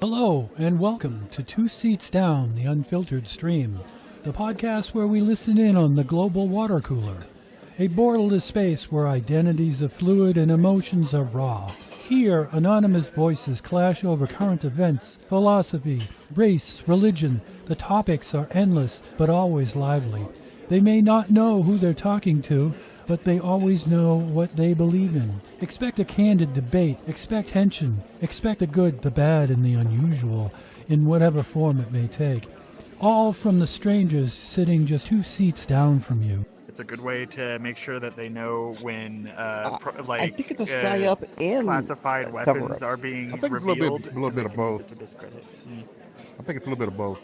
Hello, and welcome to Two Seats Down, the Unfiltered Stream, the podcast where we listen in on the global water cooler, a borderless space where identities are fluid and emotions are raw. Here, anonymous voices clash over current events, philosophy, race, religion. The topics are endless, but always lively. They may not know who they're talking to, but they always know what they believe in. Expect a candid debate, expect tension, expect the good, the bad, and the unusual, in whatever form it may take. All from the strangers sitting just 2 seats down from you. It's a good way to make sure that they know when, I think it's a psyop and classified weapons are being I think it's revealed. a little bit of both. To discredit. I think it's a little bit of both.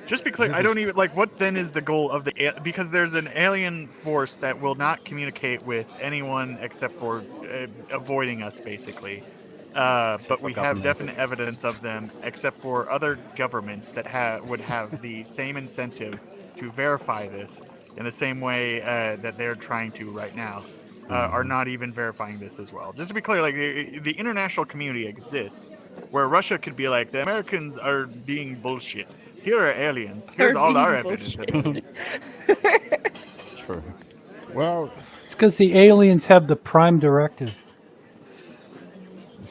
Just be clear, I don't even, what then is the goal of because there's an alien force that will not communicate with anyone except for avoiding us, basically. But we have definite evidence of them, except for other governments that would have the same incentive to verify this in the same way that they're trying to right now, are not even verifying this as well. Just to be clear, the international community exists, where Russia could be like, the Americans are being bullshit. Here are aliens. Here's all our evidence. True. Well, It's because the aliens have the prime directive.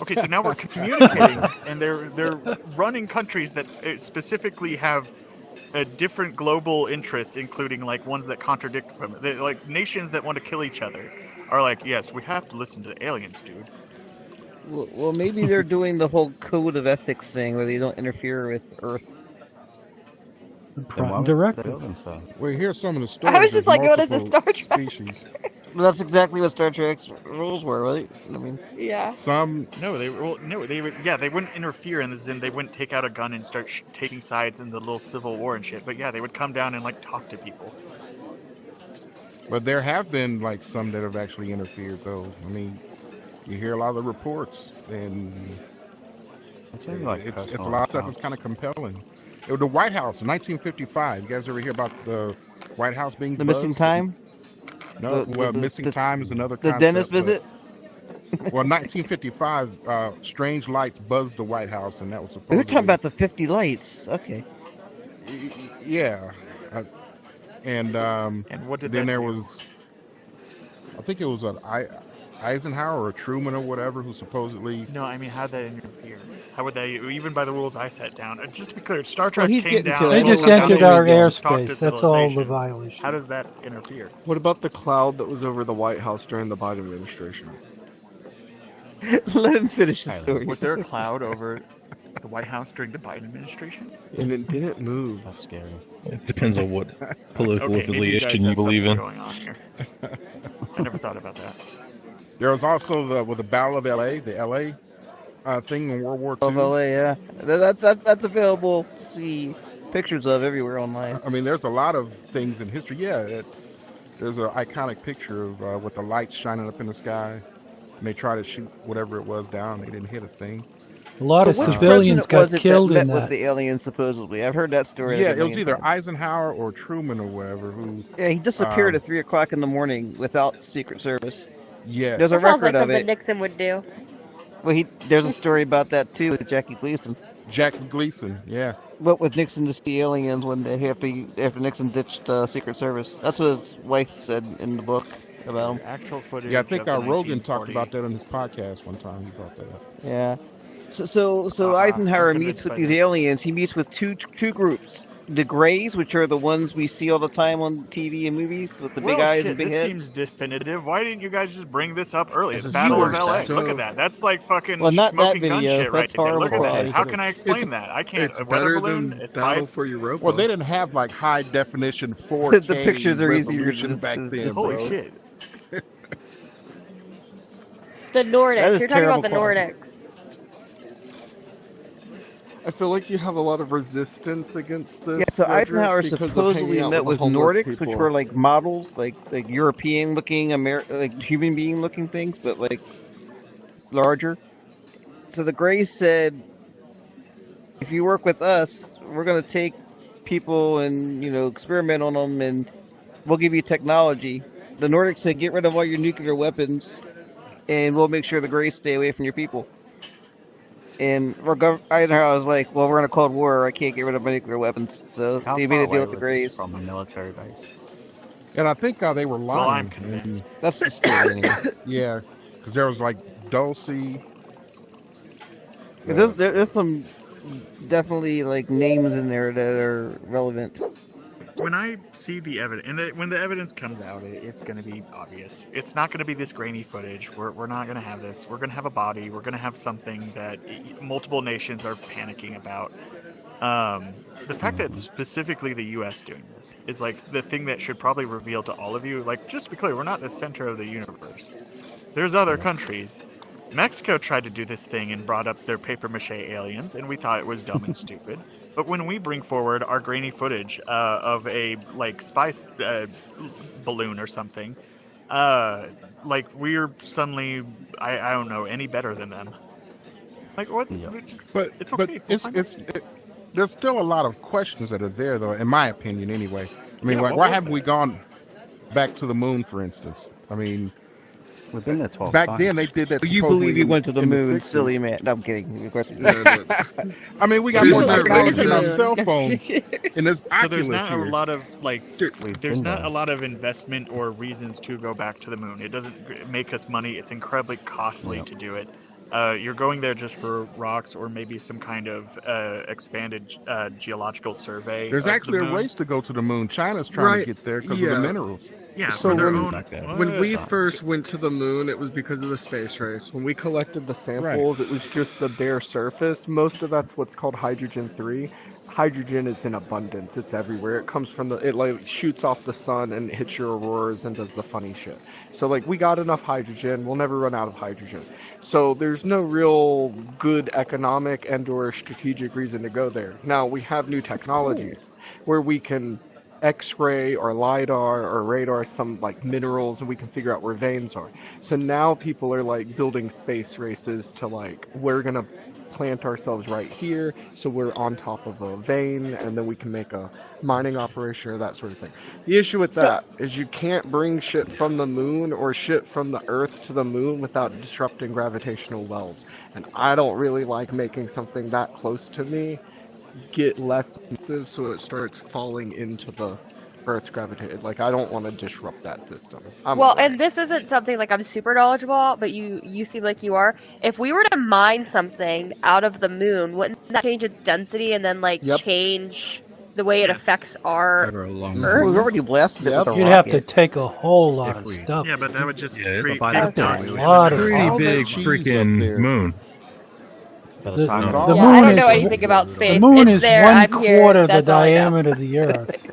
Okay, so now we're communicating, and they're running countries that specifically have different global interests, including ones that contradict them. Nations that want to kill each other are like, yes, we have to listen to the aliens, dude. Well, maybe they're doing the whole code of ethics thing where they don't interfere with Earth. The prime directive. well, here's some of the stories. I was just There's like, what is the multiple Star Trek? species. Well, that's exactly what Star Trek's rules were, right? I mean, Yeah. Some, They wouldn't interfere in this, and they wouldn't take out a gun and start taking sides in the little civil war and shit. But yeah, they would come down and talk to people. but there have been some that have actually interfered, though. I mean, you hear a lot of the reports, and it's a lot of stuff that's kind of compelling. The White House in 1955. You guys ever hear about the White House being the buzzed? missing time? No, missing time is another The concept. dentist visit? Well, 1955, strange lights buzzed the White House, and that was supposed We're talking about the 50 lights. Okay. Yeah. And what did then that there do? was, I think it was an Eisenhower or Truman or whatever, who supposedly... No, I mean, how'd that interfere? How would they, even by the rules I set down? Just to be clear, Star Trek he's came getting down. to it. They and just looked down entered the our window and talked to airspace. That's all the civilizations. violation. How does that interfere? What about the cloud that was over the White House during the Biden administration? Let him finish the story. Was there a cloud over the White House during the Biden administration? And it didn't move. That's scary. It depends on what political Okay, maybe you guys affiliation you have believe something in. going on here. I never thought about that. There was also the Battle of L.A., the L.A. Thing in World War II. Of LA, yeah. That's available to see pictures of everywhere online. I mean, there's a lot of things in history. Yeah, there's an iconic picture of with the lights shining up in the sky, and they try to shoot whatever it was down. They didn't hit a thing. A lot of Which civilians president was got it killed that in met with that. the aliens, supposedly. I've heard that story. Yeah, like a it was million either times. Eisenhower or Truman or whatever. Who? Yeah, he disappeared at 3 o'clock in the morning without Secret Service. Yeah. There's a That sounds record like of something it. Nixon would do. Well, there's a story about that too with Jackie Gleason. Jackie Gleason. Yeah. What with Nixon to see aliens one day after Nixon ditched Secret Service. That's what his wife said in the book about him. Actual footage. Yeah, I think of the Rogan talked 1940 about that on his podcast one time. He brought that up. Yeah. So Eisenhower I'm meets convinced with by these this. aliens. He meets with two groups. The Greys, which are the ones we see all the time on TV and movies with the big eyes and big this heads. seems definitive. Why didn't you guys just bring this up earlier? You Battle of are LA. so- Look at that. That's like fucking Well, not that smoking gun video. shit right That's there. Look at horrible. that. How can I explain that? I can't. It's A weather better balloon. than It's Battle five. for Europa. Well, they didn't have high definition 4K The pictures are easier resolution to- back to- then, Holy bro. shit. The That Nordics. is You're talking about terrible the quality. Nordics. I feel like you have a lot of resistance against this. Yeah, so Frederick, Eisenhower because of supposedly hanging out met with homeless Nordics, which people. were like models, like European-looking, like human being-looking things, but like larger. So the Greys said, if you work with us, we're going to take people and experiment on them, and we'll give you technology. The Nordics said, get rid of all your nuclear weapons, and we'll make sure the Greys stay away from your people. And Eisenhower was like, well, we're in a Cold War. I can't get rid of my nuclear weapons. So How they far made a away deal with the was Greys. this from a military base? And I think they were lying. Well, I'm convinced. That's the story anyway. Yeah, because there was like Dulce. There's some definitely like names in there that are relevant. When I see the evidence, and when the evidence comes out, it's going to be obvious. It's not going to be this grainy footage. We're not going to have this. We're going to have a body. We're going to have something that multiple nations are panicking about. The fact that specifically the U.S. doing this is like the thing that should probably reveal to all of you. Like, just to be clear, we're not the center of the universe. There's other countries. Mexico tried to do this thing and brought up their paper mache aliens, and we thought it was dumb and stupid. But when we bring forward our grainy footage of a like spy balloon or something, like we're suddenly I don't know any better than them. Like what? Yeah. But it's okay. There's still a lot of questions that are there, though, in my opinion, anyway. I mean, Yeah, like, what why was haven't that? we gone back to the moon, for instance? I mean, We've been there 12 back times. then they did that. You supposedly believe you went to the in moon, 60s. silly man. No, I'm kidding. Of course we I mean, we got There's more no technology in our reason- cell phones, and there's So there's Oculus not here. a lot of like We've there's been not there. a lot of investment or reasons to go back to the moon. It doesn't make us money. It's incredibly costly Yep. to do it. You're going there just for rocks or maybe some kind of expanded geological survey. There's of actually the a moon. race to go to the moon. China's trying Right, to get there because of yeah. the minerals. Yeah, So for their when- own. Like that. When we What? first went to the moon, it was because of the space race. When we collected the samples, it was just the bare surface. Most of that's what's called hydrogen-3. Hydrogen is in abundance. It's everywhere. It comes from it like shoots off the sun and hits your auroras and does the funny shit. So like we got enough hydrogen. We'll never run out of hydrogen. So there's no real good economic and or strategic reason to go there. Now we have new technologies where we can X-ray or LiDAR or radar some like minerals and we can figure out where veins are. So now people are like building space races to like, we're gonna plant ourselves right here so we're on top of a vein and then we can make a mining operation or that sort of thing. The issue with that is you can't bring shit from the moon or shit from the earth to the moon without disrupting gravitational wells. And I don't really like making something that close to me get less massive so it starts falling into the Earth's gravitated. Like I don't want to disrupt that system. Well, and this isn't something like I'm super knowledgeable about, but you seem like you are. If we were to mine something out of the moon, wouldn't that change its density and then like Yep. change the way it affects our Better along. Earth? We've already blasted it Yep. with a You'd have to rocket. take a whole lot If of we- stuff. Yeah, but that would just Yeah, create by big that time, dust. a lot of Pretty All that big cheese freaking up there. moon. By The- the time the we're- the Yeah, moon I don't is know w- anything about The space. moon It's is there, one I'm here, quarter the that's all I know. diameter of the Earth.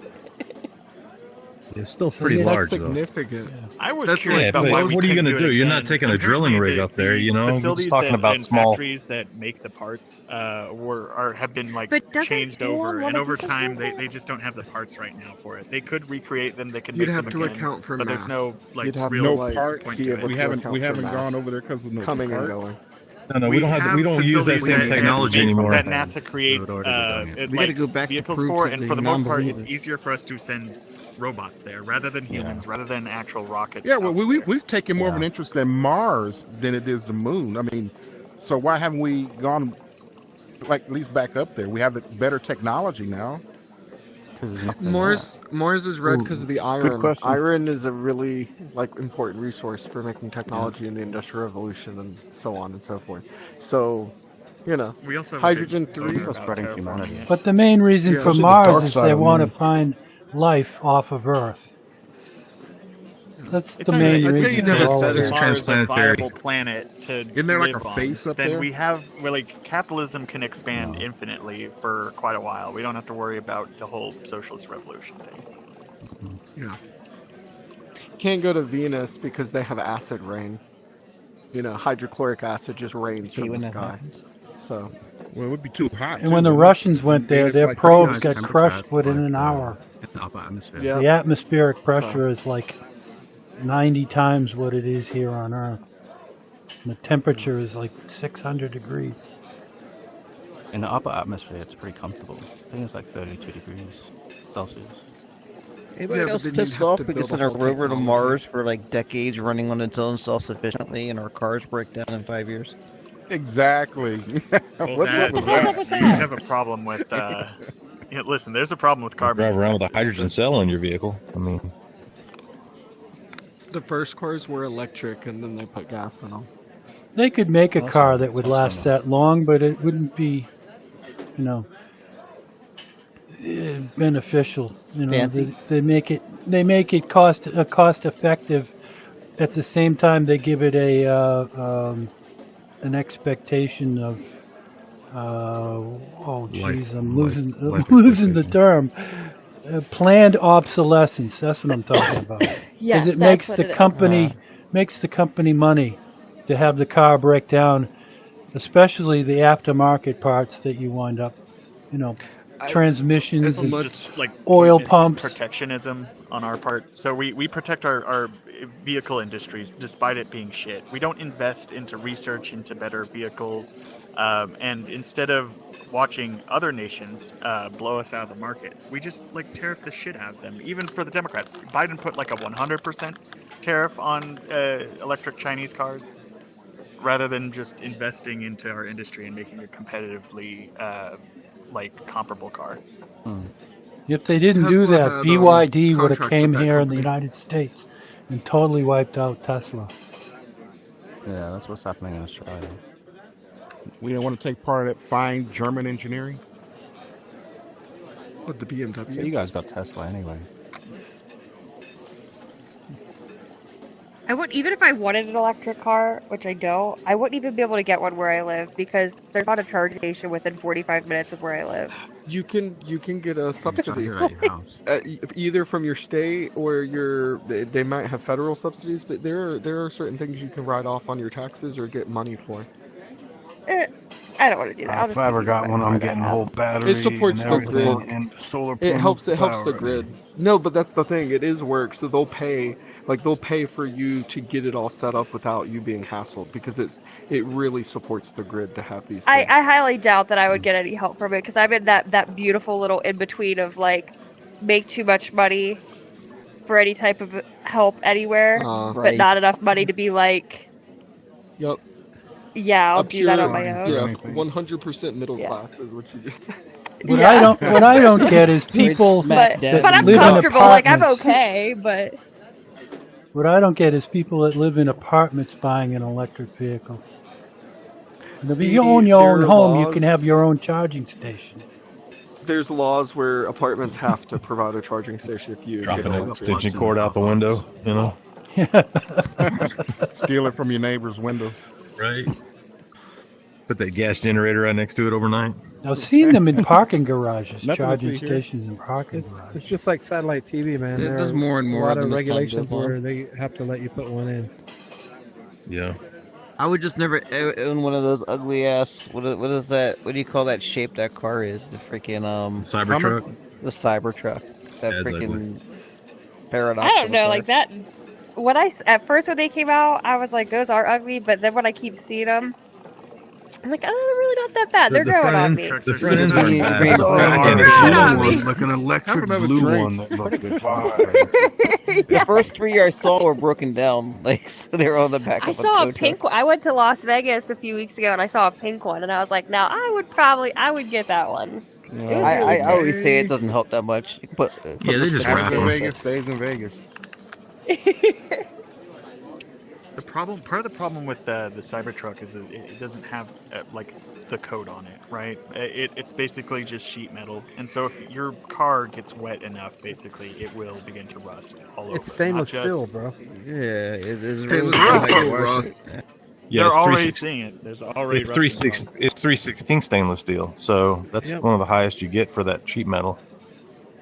It's still pretty that's large, though. significant. I was That's curious Yeah, about but why what we are you couldn't gonna do it do? You're not again. taking a drilling Apparently rig up there, you know? We're just Facilities talking that, about and small- factories that make the parts have been like But doesn't changed Elon over, wanna and do over something time like they just don't have the parts right now for it. They could recreate them, they could You'd make have them to again, account for but there's mass. no like You'd have real to, No like, parts. point be to able it. We to haven't account for gone mass. over there because of no Coming and parts. going. No, we don't have. We don't use that same facilities technology that, anymore. That NASA creates We've already done it. We gotta go back to vehicles prove for, to and the for the most part, it's non-believers. easier for us to send robots there rather than humans, rather than actual rockets. Yeah, well, out there. we've taken more of an interest in Mars than it is the moon. I mean, so why haven't we gone, like, at least back up there? We have the better technology now. 'cause there's nothing Mars is red because of the iron. question. Iron is a really like important resource for making technology in the Industrial Revolution and so on and so forth. So, you know, We also have Hydrogen a big 3 owner for about spreading terraforming humanity. it. But the main reason Yeah. for See, the Mars dark is side they of the want to moon. find life off of Earth. That's It's the not main really- I'd say reason you for never all said of it. this. It's Mars a transplanetary. viable planet to Isn't there like live a on, face up then there? we have capitalism can expand infinitely for quite a while. We don't have to worry about the whole socialist revolution thing. can't go to Venus because they have acid rain. You know, hydrochloric acid just rains Hate from when the that sky. happens. So, Well, it would be too hot. And when the Russians went there, their like probes pretty got nice crushed temperature, within like, an hour. in the upper atmosphere. yeah. The atmospheric pressure is like 90 times what it is here on Earth. And the temperature is like 600 degrees. In the upper atmosphere, it's pretty comfortable. I think it's like 32 degrees Celsius. Anybody Yeah, but else then you'd pissed have off to we build sent a our whole rover to technology. Mars for like decades running on its own self-sufficiently and our cars break down in 5 years? Exactly. Well, What's that, up with you that? have a problem with. Listen, there's a problem with carbon. Drive around with a hydrogen cell in your vehicle. I mean, The first cars were electric, and then they put gas in them. They could make a Awesome. car that would Awesome. last that long, but it wouldn't be, beneficial. Fancy. They make it cost effective. At the same time, they give it an expectation of. I'm losing the term. Planned obsolescence. That's what I'm talking about. Yes, Because it that's makes what the it is. company money to have the car break down, especially the aftermarket parts that you wind up, transmissions as and much- Just like oil it's pumps. protectionism on our part. So we protect our vehicle industries despite it being shit. We don't invest into research into better vehicles, and instead of watching other nations blow us out of the market, we just like tariff the shit out of them. Even for the Democrats, Biden put like a 100% tariff on electric Chinese cars, rather than just investing into our industry and making a competitively comparable car. If they didn't do Tesla that, had, BYD would have contract came with that here in the company. United States and totally wiped out Tesla. Yeah, that's what's happening in Australia. We don't want to take part of that fine German engineering. With the So you BMW. guys got Tesla anyway. I wouldn't, even if I wanted an electric car, which I don't, I wouldn't even be able to get one where I live because there's not a charging station within 45 minutes of where I live. You can get a It's not subsidy here at your house. either from your state or they might have federal subsidies, but there are certain things you can write off on your taxes or get money for. I don't want to do that. I'll just If I ever use got my one, I'm car. getting a whole battery. It supports and the everything grid. and solar. It helps the power. grid. No, but that's the thing. It is work, so they'll pay for you to get it all set up without you being hassled because it really supports the grid to have these. I things. highly doubt that I would get any help from it because I'm in that beautiful little in between of like make too much money for any type of help anywhere, but Right. not enough money to be like, Yep. yeah, I'll A do that on pure- my own. Yeah, Anything. 100% middle Yeah. class is what you just. What I don't get is people. Smack But dab but I'm live in comfortable. Like I'm apartments. okay, but What I don't get is people that live in apartments buying an electric vehicle. And if you own your own There are home, you laws. can have your own charging station. There's laws where apartments have to provide a charging station if you dropping get an electric. extension cord out the window, Steal it from your neighbor's window. Right. Put that gas generator right next to it overnight. I've seen them in parking garages, Nothing to charging see here. stations in parking It's garages. just like satellite TV, man. Yeah, there's more and more a lot of of them as time regulations goes on. where they have to let you put one in. Yeah. I would just never own one of those ugly ass. What is that? What do you call that shape that car is? The freaking Cybertruck. the Cybertruck. That Yeah, it's freaking paradox. I don't of a know, car. like that. At first when they came out, I was like, those are ugly. But then when I keep seeing them, I'm like, oh, they're really not that bad. They're growing on me. The front ends aren't bad. Green- The green- back end green- is green- shit. green- Like an electric another blue drink. one that looked fine. The first three I saw were broken down, like so they were on the back I of a saw tow a pink one. I went to Las Vegas a few weeks ago and I saw a pink one and I was like, now I would get that one. truck. It was really I always say it doesn't help that much. You can put, Yeah, they just Happens wrap in them. Vegas, stays in Vegas. Part of the problem with the Cybertruck is that it doesn't have like the coat on it, right? It's basically just sheet metal, and so if your car gets wet enough, basically it will begin to rust all over. It's stainless Not just- steel, bro. yeah, it is. Stainless really steel like rust. Yeah, They're it's already 316 seeing it. There's already It's rusting 3/6 on it. It's 316 stainless steel, so that's Yep. one of the highest you get for that sheet metal.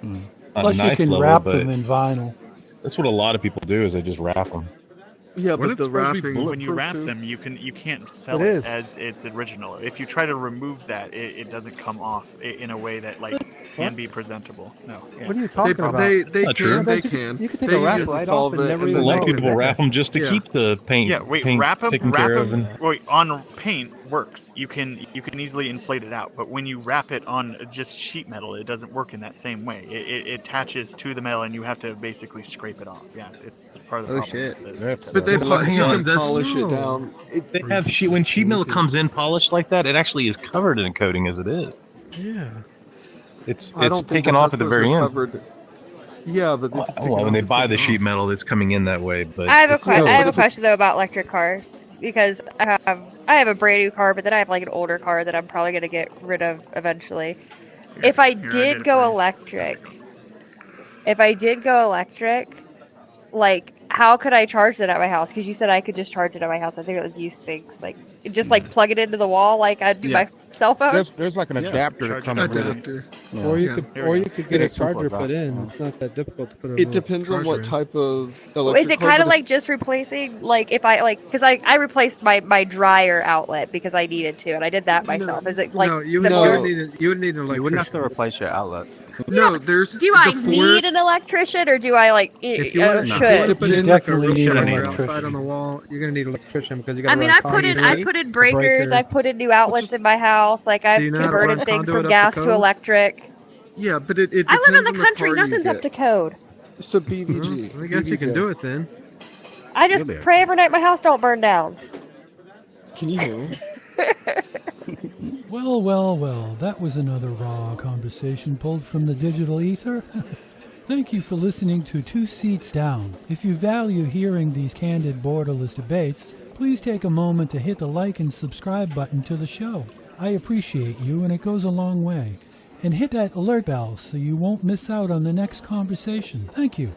On Plus, you knife can level, wrap but them in vinyl. That's what a lot of people do is they just wrap them. Yeah, What but if the it's supposed to be wrapping. When you bulletproof wrap too? them, you can't sell It it is. as its original. If you try to remove that, it doesn't come off in a way that like can be presentable. No. Yeah. What are you talking about? They Not true. can. They You can. you could take They a wrap use to right solve off and it, never and even then A lot they of know. can- people wrap them just to Yeah. keep the paint. Yeah, wait, paint wrap them taken care of. on paint works. You can easily inflate it out, but when you wrap it on just sheet metal, it doesn't work in that same way. It attaches to the metal, and you have to basically scrape it off. Yeah, it's part of the Oh, problem. shit. That's, But they Well, hang you on, can that's- polish it No. down. They have when sheet metal comes in polished like that, it actually is covered in a coating as it is. Yeah. It's I don't think taken the off at the Teslas very are end. covered. Yeah, but if it's taken Well, when off, they it's buy taken the off. sheet metal, it's coming in that way. But I have a it's still- question though about electric cars because I have a brand new car, but then I have like an older car that I'm probably gonna get rid of eventually. If I did go electric, like how could I charge it at my house? Because you said I could just charge it at my house. I think it was you, Sphinx. Like just like plug it into the wall, like I do my cell phone. there's like an Yeah, adapter that charge comes it. with it. Adapter. Or you Yeah. could, There or we you go. could get a It's simple charger as that. put in. It's not that difficult to put a It little depends on what charger in. type of Is electric it car, kind of but like just replacing, like if I like, because I replaced my dryer outlet because I needed to, and I did that myself. Is it like no, you would similar? need an electrician. You wouldn't have to replace your outlet. no, there's Do I the Ford- need an electrician, or do I like If you want should? to put You in like a definitely real need an sharp electrician. outside on the wall, you're gonna need an electrician because you got. I mean, I put in breakers, I put in new outlets in my house. Like I've Do you know how to converted run things conduit from up gas to to code? electric. Yeah, but it I depends live in on the country. car you Nothing's up get. to code. So BVG. I guess you can BVG. do it then. I just Really? pray every night my house don't burn down. Can you hear me? Well, well, well, that was another raw conversation pulled from the digital ether. Thank you for listening to Two Seats Down. If you value hearing these candid, borderless debates, please take a moment to hit the like and subscribe button to the show. I appreciate you, and it goes a long way. And hit that alert bell so you won't miss out on the next conversation. Thank you.